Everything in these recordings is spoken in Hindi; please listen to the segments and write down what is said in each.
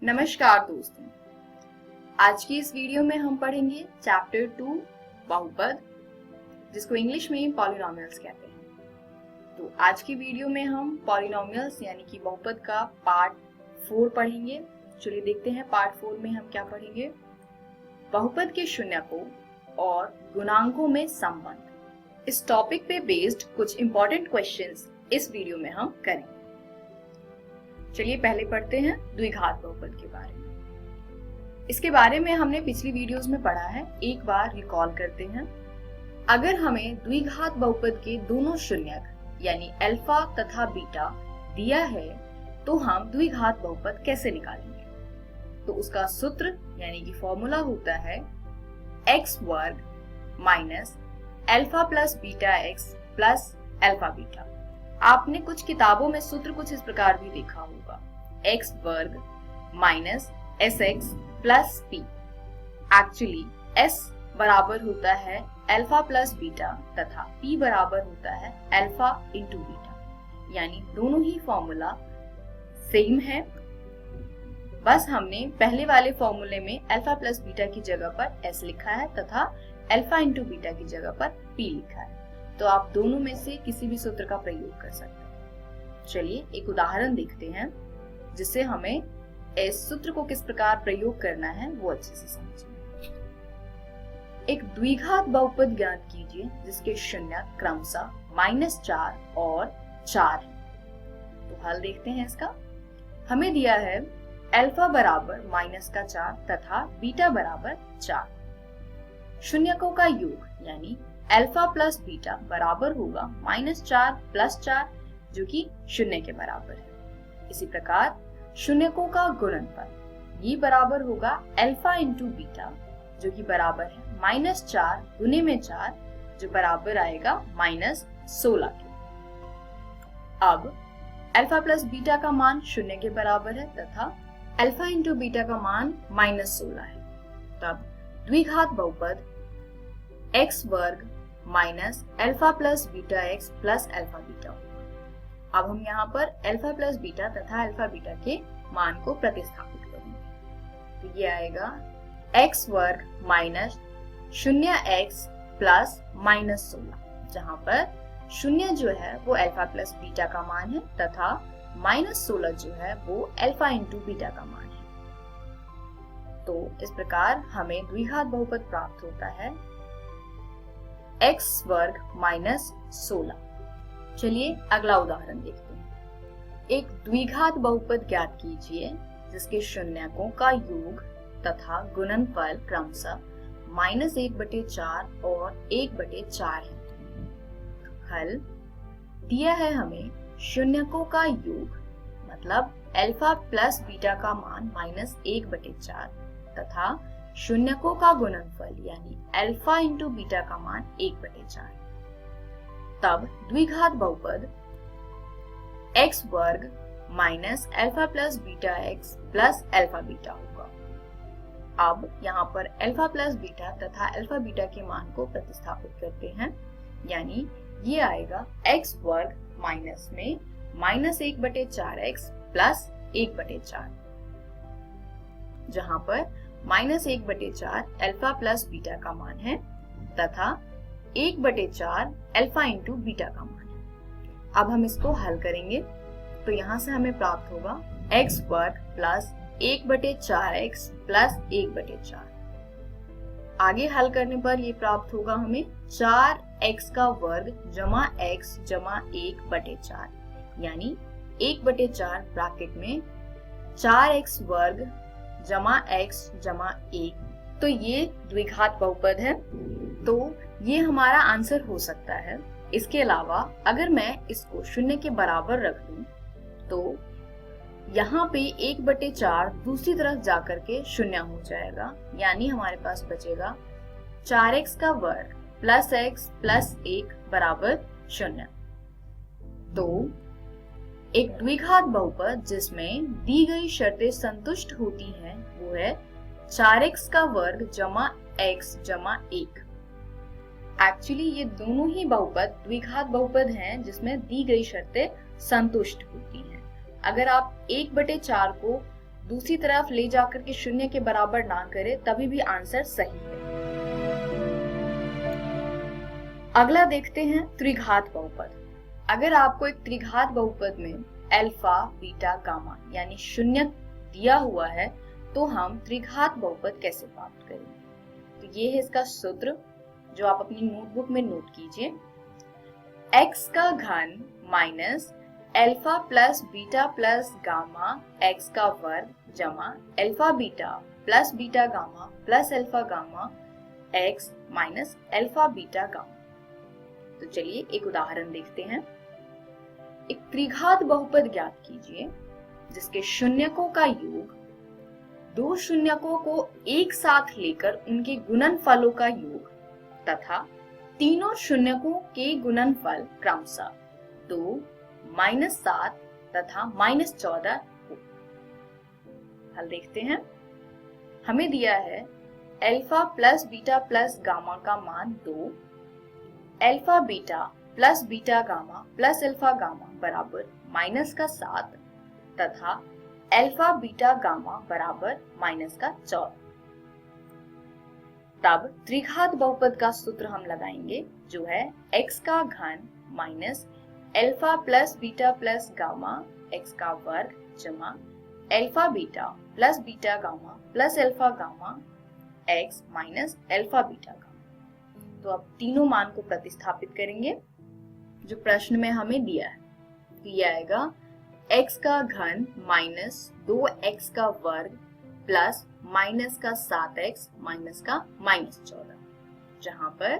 नमस्कार दोस्तों, आज की इस वीडियो में हम पढ़ेंगे चैप्टर 2 बहुपद, जिसको इंग्लिश में पॉलिनोमियल्स कहते हैं। तो आज की वीडियो में हम पॉलिनोमियल्स यानी कि बहुपद का पार्ट 4 पढ़ेंगे। चलिए देखते हैं पार्ट 4 में हम क्या पढ़ेंगे। बहुपद के शून्यकों और गुणांकों में संबंध। इस टॉपिक पे बेस्ड कुछ इंपॉर्टेंट क्वेश्चंस इस वीडियो में हम करेंगे। चलिए पहले पढ़ते हैं द्विघात बहुपद के बारे में। इसके बारे में हमने पिछली वीडियोस में पढ़ा है, एक बार रिकॉल करते हैं। अगर हमें द्विघात बहुपद के दोनों शून्यक यानी अल्फा तथा बीटा दिया है तो हम द्विघात बहुपद कैसे निकालेंगे। तो उसका सूत्र यानी कि फॉर्मूला होता है x वर्ग minus alpha plus beta x plus alpha beta. आपने कुछ किताबों में सूत्र कुछ इस प्रकार भी देखा होगा, x वर्ग minus sx plus p। Actually s बराबर होता है अल्फा प्लस बीटा तथा p बराबर होता है अल्फा इंटू बीटा, यानी दोनों ही फॉर्मूला सेम है। बस हमने पहले वाले फॉर्मूले में अल्फा प्लस बीटा की जगह पर s लिखा है तथा अल्फा इंटू बीटा की जगह पर p लिखा है। तो आप दोनों में से किसी भी सूत्र का प्रयोग कर सकते हैं। चलिए एक उदाहरण देखते हैं जिससे हमें इस सूत्र को किस प्रकार प्रयोग करना है वो अच्छे से समझें। एक द्विघात बहुपद ज्ञात कीजिए जिसके शून्य क्रमशः -4 और 4 है। तो हल देखते हैं इसका। हमें दिया है अल्फा बराबर -4 तथा बीटा बराबर 4। शून्यकों का योग यानी अल्फा प्लस बीटा बराबर होगा -4 प्लस 4 जो कि 0 के बराबर है। इसी प्रकार शून्यकों का गुणनफल ये बराबर होगा अल्फा इंटू बीटा जो कि बराबर है -4 गुने में 4 जो बराबर आएगा -16 के। अब अल्फा प्लस बीटा का मान 0 के बराबर है तथा अल्फा इंटू बीटा का मान -16 है। तब द्विघात बहुपद x वर्ग minus alpha plus beta x plus alpha beta होगा। अब हम यहाँ पर अल्फा प्लस बीटा तथा अल्फा बीटा के मान को प्रतिस्थापित करेंगे। तो ये आएगा x वर्ग माइनस 0x प्लस -16, जहाँ पर 0 जो है वो अल्फा प्लस बीटा का मान है तथा -16 जो है वो अल्फा इंटू बीटा का मान है। तो इस प्रकार हमें द्विघात बहुपद प्राप्त होता है x वर्ग माइनस 16। चलिए अगला उदाहरण देखते हैं। एक द्विघात बहुपद ज्ञात कीजिए जिसके शून्यकों का योग तथा गुणनफल क्रमशः -1/4 और 1/4 है। हल दिया है हमें शून्यकों का योग मतलब अल्फा प्लस बीटा का मान -1/4 तथा शून्यकों का गुणनफल यानी अल्फा इंटू बीटा का मान 1/4। तब द्विघात बहुपद x वर्ग minus alpha plus beta x plus alpha beta होगा। अब यहाँ पर अल्फा प्लस बीटा तथा अल्फा बीटा के मान को प्रतिस्थापित करते हैं, यानी ये आएगा x वर्ग माइनस में -1/4x प्लस 1/4, जहाँ पर -1/4 अल्फा प्लस बीटा का मान है तथा 1/4 अल्फा इंटू बीटा का मान है। अब हम इसको हल करेंगे तो यहाँ से हमें प्राप्त होगा x वर्ग प्लस 1/4x प्लस 1/4। आगे हल करने पर ये प्राप्त होगा हमें 4x का वर्ग जमा x जमा 1/4, यानी 1/4 ब्रैकेट में 4x वर्ग जमा x जमा 1। तो ये द्विघात बहुपद है, तो ये हमारा आंसर हो सकता है। इसके अलावा अगर मैं इसको 0 के बराबर रख दूं तो यहाँ पे 1/4 दूसरी तरफ जाकर के 0 हो जाएगा, यानी हमारे पास बचेगा 4x का वर्ग प्लस x प्लस 1 बराबर 0। तो एक द्विघात बहुपद जिसमें दी गई शर्तें संतुष्ट होती हैं वो है 4x का वर्ग जमा x जमा 1। एक्चुअली ये दोनों ही बहुपद द्विघात बहुपद हैं जिसमें दी गई शर्तें संतुष्ट होती हैं। अगर आप 1/4 को दूसरी तरफ ले जाकर के शून्य के बराबर ना करे तभी भी आंसर सही है। अगला देखते हैं त्रिघात बहुपद। अगर आपको एक त्रिघात बहुपद में अल्फा बीटा गामा यानी शून्य दिया हुआ है तो हम त्रिघात बहुपद कैसे प्राप्त करेंगे। तो ये है इसका सूत्र जो आप अपनी नोटबुक में नोट कीजिए। x का घन minus alpha plus beta plus gamma x का वर्ग जमा alpha beta plus beta gamma plus alpha gamma x minus alpha beta gamma. तो चलिए एक उदाहरण देखते हैं। एक त्रिघात बहुपद ज्ञात कीजिए जिसके शून्यकों का योग दो शून्यकों को एक साथ लेकर उनके गुणनफलों का योग तथा तीनों शून्यकों के गुणनफल क्रमशः 2, -7 तथा -14 हो। हल देखते हैं। हमें दिया है alpha plus beta plus gamma का मान 2, alpha beta plus beta gamma plus alpha gamma बराबर -7 तथा अल्फा बीटा गामा बराबर -14। तब त्रिघात बहुपद का सूत्र हम लगाएंगे जो है x का घन minus alpha plus beta plus gamma x का वर्ग जमा alpha beta plus beta gamma plus alpha gamma x minus alpha beta gamma. तो अब तीनों मान को प्रतिस्थापित करेंगे जो प्रश्न में हमें दिया है। तो ये आएगा x का घन माइनस 2x का वर्ग प्लस माइनस का 7x माइनस का -14, जहां पर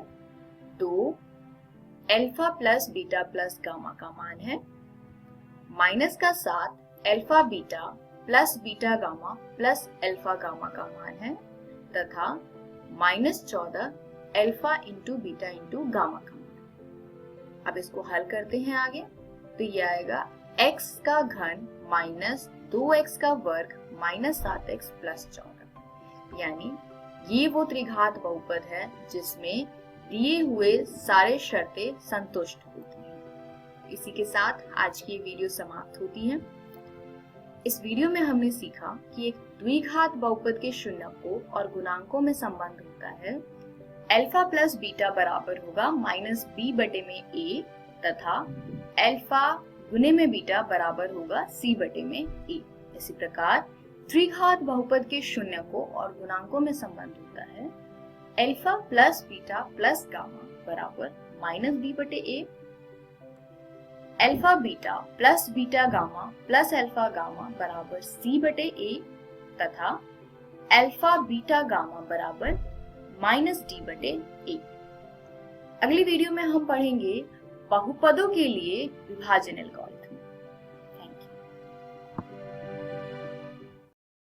2 alpha plus beta plus gamma का मान है, माइनस का 7 alpha beta plus beta gamma plus alpha gamma का मान है तथा -14 alpha into beta into gamma का मान। अब इसको हल करते हैं आगे। तो ये आएगा x का घन माइनस 2x का वर्ग माइनस 7x प्लस 14, यानी ये वो त्रिघात बहुपद है जिसमें दिए हुए सारे शर्तें संतुष्ट होती हैं। इसी के साथ आज की ये वीडियो समाप्त होती है। इस वीडियो में हमने सीखा कि एक द्विघात बहुपद के शून्यकों और गुणांकों में संबंध होता है। अल्फा प्लस बीटा बराबर होगा -b बटे में a तथा अल्फा गुने में बीटा बराबर होगा c बटे में a। इसी प्रकार त्रिघात बहुपद के शून्यकों और गुणांकों में संबंध होता है alpha plus beta plus gamma बराबर -b बटे a, alpha beta plus beta gamma plus alpha gamma बराबर c बटे a तथा अल्फा बीटा गामा बराबर -d बटे a। अगली वीडियो में हम पढ़ेंगे बहुपदों के लिए विभाजन एल्गोरिथम।